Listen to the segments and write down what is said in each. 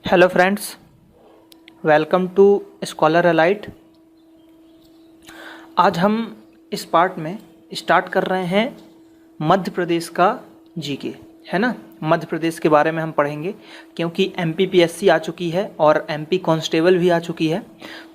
Hello friends, welcome to Scholar Alight. आज हम इस पार्ट में स्टार्ट कर रहे हैं मध्य प्रदेश का जीके, है ना। मध्य प्रदेश के बारे में हम पढ़ेंगे क्योंकि एमपीपीएससी आ चुकी है और एमपी कांस्टेबल भी आ चुकी है,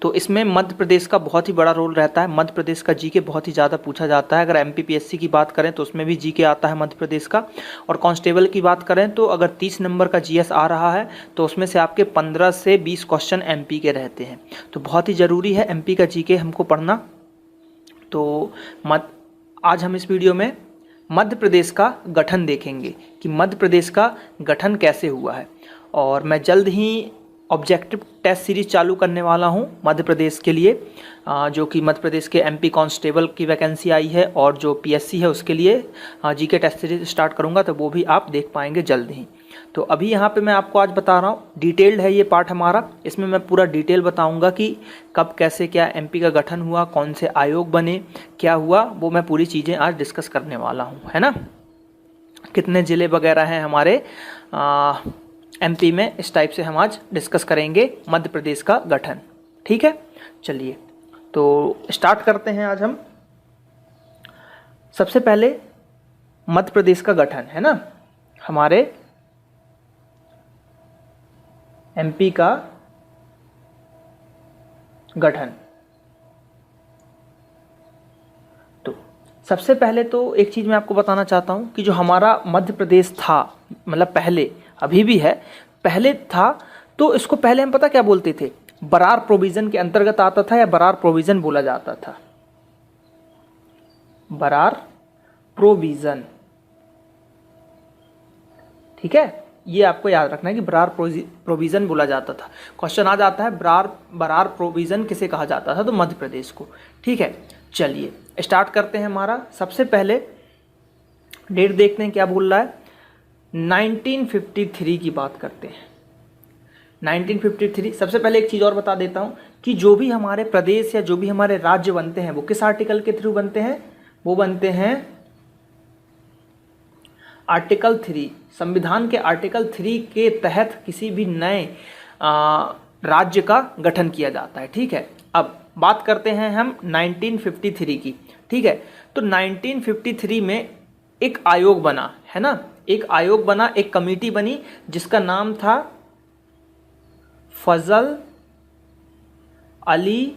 तो इसमें मध्य प्रदेश का बहुत ही बड़ा रोल रहता है। मध्य प्रदेश का जीके बहुत ही ज़्यादा पूछा जाता है। अगर एमपीपीएससी की बात करें तो उसमें भी जीके आता है मध्य प्रदेश का, और कांस्टेबल की बात करें तो अगर 30 नंबर का जीएस आ रहा है तो उसमें से आपके 15 से 20 क्वेश्चन एमपी के रहते हैं। तो बहुत ही ज़रूरी है एमपी का जीके हमको पढ़ना। तो आज हम इस वीडियो में मध्य प्रदेश का गठन देखेंगे कि मध्य प्रदेश का गठन कैसे हुआ है, और मैं जल्द ही ऑब्जेक्टिव टेस्ट सीरीज चालू करने वाला हूं मध्य प्रदेश के लिए, जो कि मध्य प्रदेश के एमपी कांस्टेबल की वैकेंसी आई है, और जो पीएससी है उसके लिए जीके टेस्ट सीरीज स्टार्ट करूंगा, तो वो भी आप देख पाएंगे जल्द ही। तो अभी यहाँ पे मैं आपको आज बता रहा हूँ, डिटेल्ड है ये पार्ट हमारा। इसमें मैं पूरा डिटेल बताऊँगा कि कब कैसे क्या एमपी का गठन हुआ, कौन से आयोग बने, क्या हुआ, वो मैं पूरी चीज़ें आज डिस्कस करने वाला हूँ, है ना। कितने ज़िले वगैरह हैं हमारे एमपी में, इस टाइप से हम आज डिस्कस करेंगे मध्य प्रदेश का गठन। ठीक है, चलिए तो स्टार्ट करते हैं आज हम। सबसे पहले मध्य प्रदेश का गठन, है ना, हमारे एमपी का गठन। तो सबसे पहले तो एक चीज़ मैं आपको बताना चाहता हूं कि जो हमारा मध्य प्रदेश था, मतलब पहले, अभी भी है, पहले था, तो इसको पहले हम पता क्या बोलते थे, बरार प्रोविज़न के अंतर्गत आता था या बरार प्रोविज़न बोला जाता था। बरार प्रोविज़न, ठीक है, ये आपको याद रखना है कि बरार प्रोविज़न बोला जाता था। क्वेश्चन आ जाता है बरार प्रोविज़न किसे कहा जाता था, तो मध्य प्रदेश को। ठीक है, चलिए स्टार्ट करते हैं। हमारा सबसे पहले डेट देखते हैं क्या बोल रहा है। 1953 की बात करते हैं। 1953। सबसे पहले एक चीज़ और बता देता हूँ कि जो भी हमारे प्रदेश या जो भी हमारे राज्य बनते हैं वो किस आर्टिकल के थ्रू बनते हैं, वो बनते हैं आर्टिकल 3, संविधान के आर्टिकल 3 के तहत किसी भी नए राज्य का गठन किया जाता है। ठीक है, अब बात करते हैं हम 1953 की। ठीक है, तो 1953 में एक आयोग बना, है ना, एक आयोग बना, एक कमेटी बनी जिसका नाम था फजल अली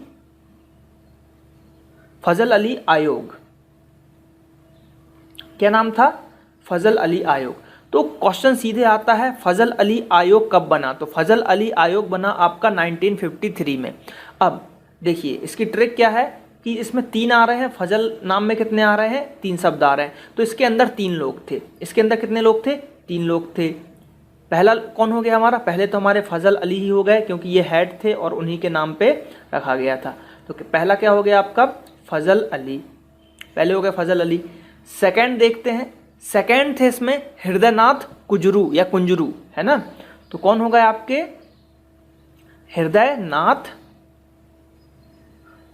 आयोग। क्या नाम था? फजल अली आयोग। तो क्वेश्चन सीधे आता है, फजल अली आयोग कब बना? तो फजल अली आयोग बना आपका 1953 में। अब देखिए इसकी ट्रिक क्या है कि इसमें 3 आ रहे हैं, फजल नाम में कितने आ रहे हैं, 3 शब्द आ रहे हैं, तो इसके अंदर 3 लोग थे। इसके अंदर कितने लोग थे? 3 लोग थे। पहला कौन हो गया हमारा? पहले तो हमारे फजल अली ही हो गए क्योंकि ये हेड थे और उन्हीं के नाम पे रखा गया था। तो पहला क्या हो गया आपका? फजल अली, पहले हो गया फजल अली। सेकेंड देखते हैं, सेकेंड थे इसमें हृदयनाथ कुंजरू या कुंजरू, है ना, तो कौन हो गए आपके? हृदयनाथ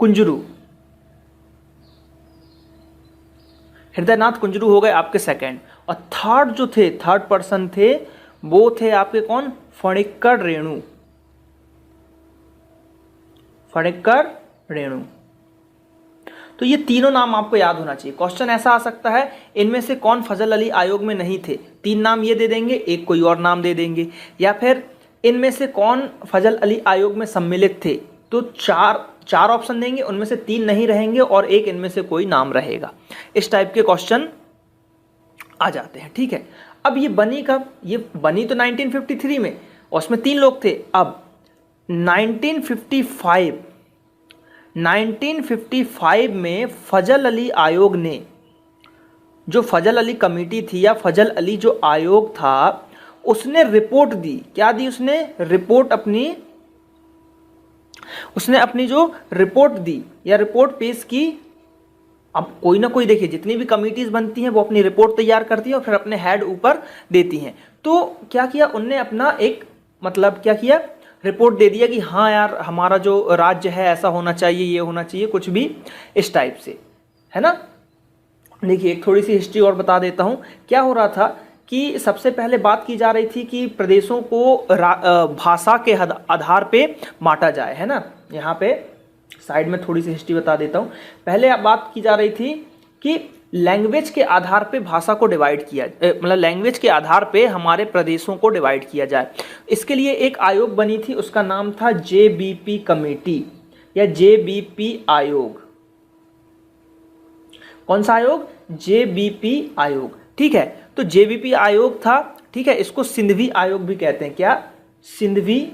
कुंजरू। हृदयनाथ कुंजरू हो गए आपके सेकेंड। और थर्ड जो थे, थर्ड पर्सन थे, वो थे आपके कौन? फणिक्कर रेणु। फणिक्कर रेणु। तो ये तीनों नाम आपको याद होना चाहिए। क्वेश्चन ऐसा आ सकता है, इनमें से कौन फजल अली आयोग में नहीं थे? 3 नाम ये दे देंगे, एक कोई और नाम दे देंगे, या फिर इनमें से कौन फजल अली आयोग में सम्मिलित थे? तो चार ऑप्शन देंगे, उनमें से 3 नहीं रहेंगे और एक इनमें से कोई नाम रहेगा। इस टाइप के क्वेश्चन आ जाते हैं। ठीक है, अब ये बनी कब? ये बनी तो 1953 में, और उसमें 3 लोग थे। अब 1955 में फजल अली आयोग ने, जो फजल अली कमेटी थी या फजल अली जो आयोग था, उसने रिपोर्ट दी। क्या दी उसने? रिपोर्ट उसने अपनी जो रिपोर्ट दी या रिपोर्ट पेश की। अब कोई ना कोई, देखिए जितनी भी कमिटीज बनती हैं वो अपनी रिपोर्ट तैयार करती हैं और फिर अपने हेड ऊपर देती हैं। तो क्या किया उनने? अपना एक, मतलब क्या किया, रिपोर्ट दे दिया कि हाँ यार हमारा जो राज्य है ऐसा होना चाहिए, ये होना चाहिए, कुछ भी इस टाइप से, है ना। देखिए एक थोड़ी सी हिस्ट्री और बता देता हूँ। क्या हो रहा था कि सबसे पहले बात की जा रही थी कि प्रदेशों को भाषा के आधार पे बांटा जाए, है ना। यहाँ पे साइड में थोड़ी सी हिस्ट्री बता देता हूँ। पहले बात की जा रही थी कि लैंग्वेज के आधार पे भाषा को डिवाइड किया, मतलब लैंग्वेज के आधार पे हमारे प्रदेशों को डिवाइड किया जाए। इसके लिए एक आयोग बनी थी, उसका नाम था जेबीपी कमेटी या जेबीपी आयोग। कौन सा आयोग? जेबीपी आयोग, ठीक है। तो जेबीपी आयोग था, ठीक है। इसको सिंधवी आयोग भी कहते हैं। क्या? सिंधवी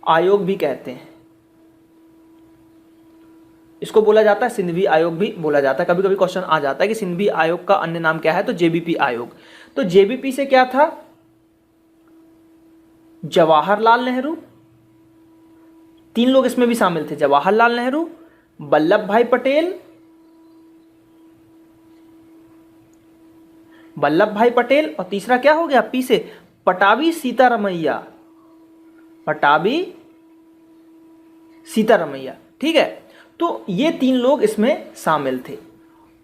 आयोग भी कहते हैं, इसको बोला जाता है सिंधवी आयोग भी बोला जाता है। कभी कभी क्वेश्चन आ जाता है कि सिंधवी आयोग का अन्य नाम क्या है, तो जेबीपी आयोग। तो जेबीपी से क्या था? जवाहरलाल नेहरू, 3 लोग इसमें भी शामिल थे, जवाहरलाल नेहरू, वल्लभ भाई पटेल, और तीसरा क्या हो गया पी से? पटाभी सीतारमैया, पटाभी सीतारमैया, ठीक है। तो ये 3 लोग इसमें शामिल थे।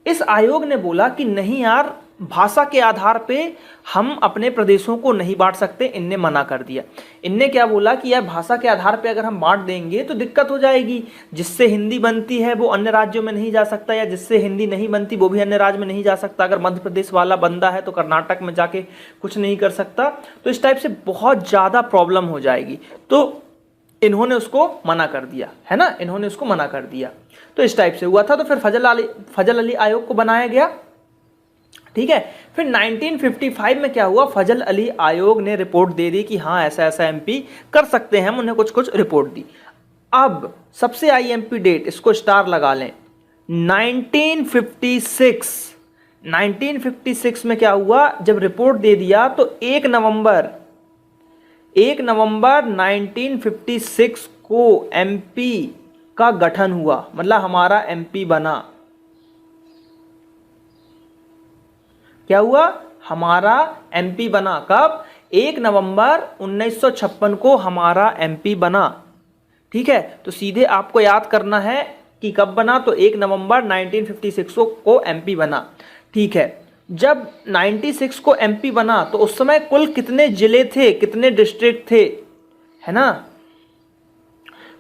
इस आयोग ने बोला कि नहीं यार, भाषा के आधार पे हम अपने प्रदेशों को नहीं बांट सकते। इनने मना कर दिया। इनने क्या बोला कि यार भाषा के आधार पे अगर हम बांट देंगे तो दिक्कत हो जाएगी। जिससे हिंदी बनती है वो अन्य राज्यों में नहीं जा सकता, या जिससे हिंदी नहीं बनती वो भी अन्य राज्य में नहीं जा सकता। अगर मध्य प्रदेश वाला बंदा है तो कर्नाटक में जाके कुछ नहीं कर सकता। तो इस टाइप से बहुत ज़्यादा प्रॉब्लम हो जाएगी। तो इन्होंने उसको मना कर दिया, है ना, इन्होंने उसको मना कर दिया। तो इस टाइप से हुआ था। तो फिर फजल अली आयोग को बनाया गया, ठीक है। फिर 1955 में क्या हुआ? फजल अली आयोग ने रिपोर्ट दे दी कि हाँ ऐसा ऐसा एमपी कर सकते हैं हम, उन्हें कुछ कुछ रिपोर्ट दी। अब सबसे आई एमपी डेट, इसको स्टार लगा लें, 1956 में क्या हुआ? जब रिपोर्ट दे दिया तो 1 नवंबर 1956 को एमपी का गठन हुआ, मतलब हमारा एमपी बना। क्या हुआ? हमारा एमपी बना। कब? 1 नवंबर 1956 को हमारा एमपी बना, ठीक है। तो सीधे आपको याद करना है कि कब बना, तो 1 नवंबर 1956 को एमपी बना, ठीक है। जब 96 को एमपी बना तो उस समय कुल कितने जिले थे, कितने डिस्ट्रिक्ट थे, है ना,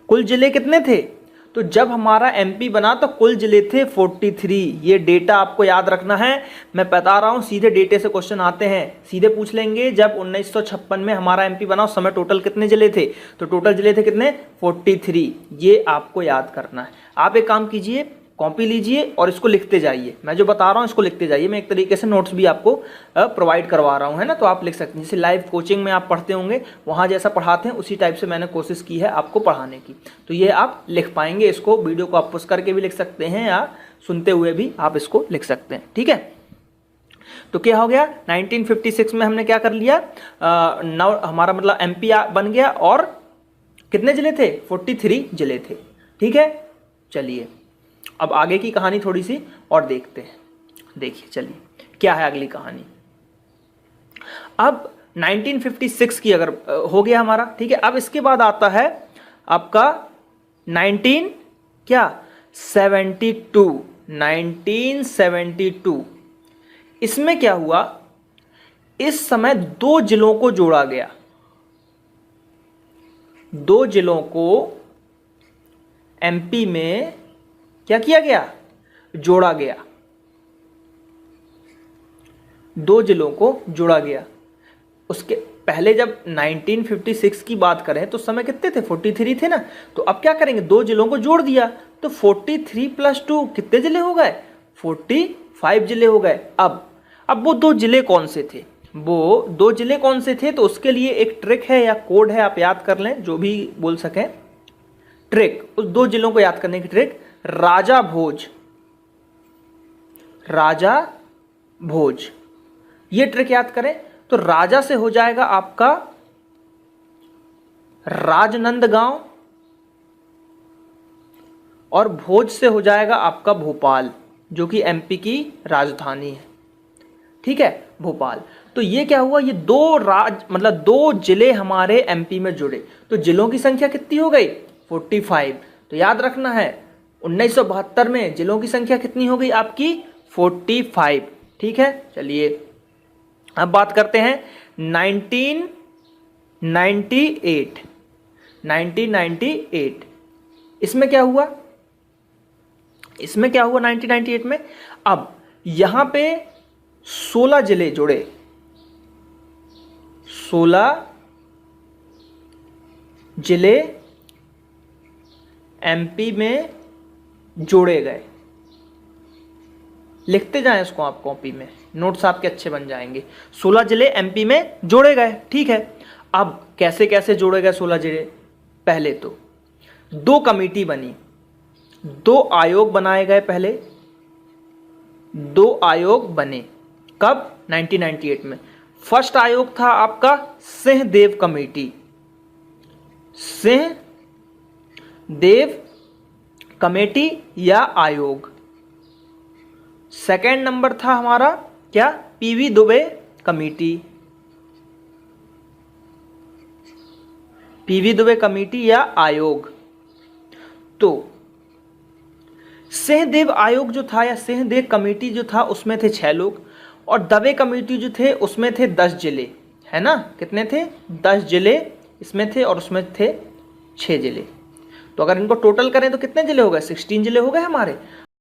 कुल जिले कितने थे? तो जब हमारा एमपी बना तो कुल जिले थे 43। ये डेटा आपको याद रखना है, मैं बता रहा हूं, सीधे डेटे से क्वेश्चन आते हैं। सीधे पूछ लेंगे जब 1956 में हमारा एमपी बना उस समय टोटल कितने जिले थे, तो टोटल जिले थे कितने? 43। ये आपको याद करना है। आप एक काम कीजिए, कॉपी लीजिए और इसको लिखते जाइए। मैं जो बता रहा हूँ इसको लिखते जाइए। मैं एक तरीके से नोट्स भी आपको प्रोवाइड करवा रहा हूँ, है ना, तो आप लिख सकते हैं। जैसे लाइव कोचिंग में आप पढ़ते होंगे, वहाँ जैसा पढ़ाते हैं उसी टाइप से मैंने कोशिश की है आपको पढ़ाने की। तो ये आप लिख पाएंगे। इसको वीडियो को आप पॉज करके भी लिख सकते हैं या सुनते हुए भी आप इसको लिख सकते हैं, ठीक है। तो क्या हो गया? 1956 में हमने क्या कर लिया, हमारा मतलब एमपी बन गया और कितने जिले थे? 43 जिले थे, ठीक है। चलिए अब आगे की कहानी थोड़ी सी और देखते हैं। देखिए चलिए क्या है अगली कहानी। अब 1956 की अगर हो गया हमारा, ठीक है। अब इसके बाद आता है आपका 1972। इसमें क्या हुआ? इस समय 2 जिलों को जोड़ा गया। 2 जिलों को एमपी में क्या किया गया? जोड़ा गया। 2 जिलों को जोड़ा गया। उसके पहले जब 1956 की बात करें तो समय कितने थे? 43 थे ना। तो अब क्या करेंगे? 2 जिलों को जोड़ दिया तो 43 + 2 कितने जिले हो गए? 45 जिले हो गए। अब वो 2 जिले कौन से थे? वो 2 जिले कौन से थे? तो उसके लिए एक ट्रिक है या कोड है, आप याद कर लें, जो भी बोल सकें। ट्रिक, उस 2 जिलों को याद करने की ट्रिक, राजा भोज। ये ट्रिक याद करें तो राजा से हो जाएगा आपका राजनंदगांव और भोज से हो जाएगा आपका भोपाल, जो कि एमपी की राजधानी है, ठीक है, भोपाल। तो ये क्या हुआ? ये 2 जिले हमारे एमपी में जुड़े। तो जिलों की संख्या कितनी हो गई? 45। तो याद रखना है 1972 में जिलों की संख्या कितनी हो गई आपकी? 45, ठीक है। चलिए अब बात करते हैं 1998। 1998 इसमें क्या हुआ? 1998 में अब यहां पे 16 जिले जुड़े, 16 जिले एमपी में जोड़े गए। लिखते जाएं इसको आप कॉपी में, नोट्स आपके अच्छे बन जाएंगे। 16 जिले एमपी में जोड़े गए, ठीक है। अब कैसे कैसे जोड़े गए 16 जिले? पहले तो 2 कमेटी बनी, 2 आयोग बनाए गए। पहले 2 आयोग बने, कब? 1998 में। फर्स्ट आयोग था आपका सिंहदेव कमेटी, सिंहदेव कमेटी या आयोग। सेकेंड नंबर था हमारा क्या? PV Dubey committee, PV Dubey committee या आयोग। तो सिंहदेव आयोग जो था या सिंहदेव कमेटी जो था उसमें थे 6 लोग, और दबे कमेटी जो थे उसमें थे 10 जिले, है ना। कितने थे? 10 जिले इसमें थे और उसमें थे 6 जिले। तो अगर इनको टोटल करें तो कितने जिले हो गए? 16 जिले हो गए हमारे।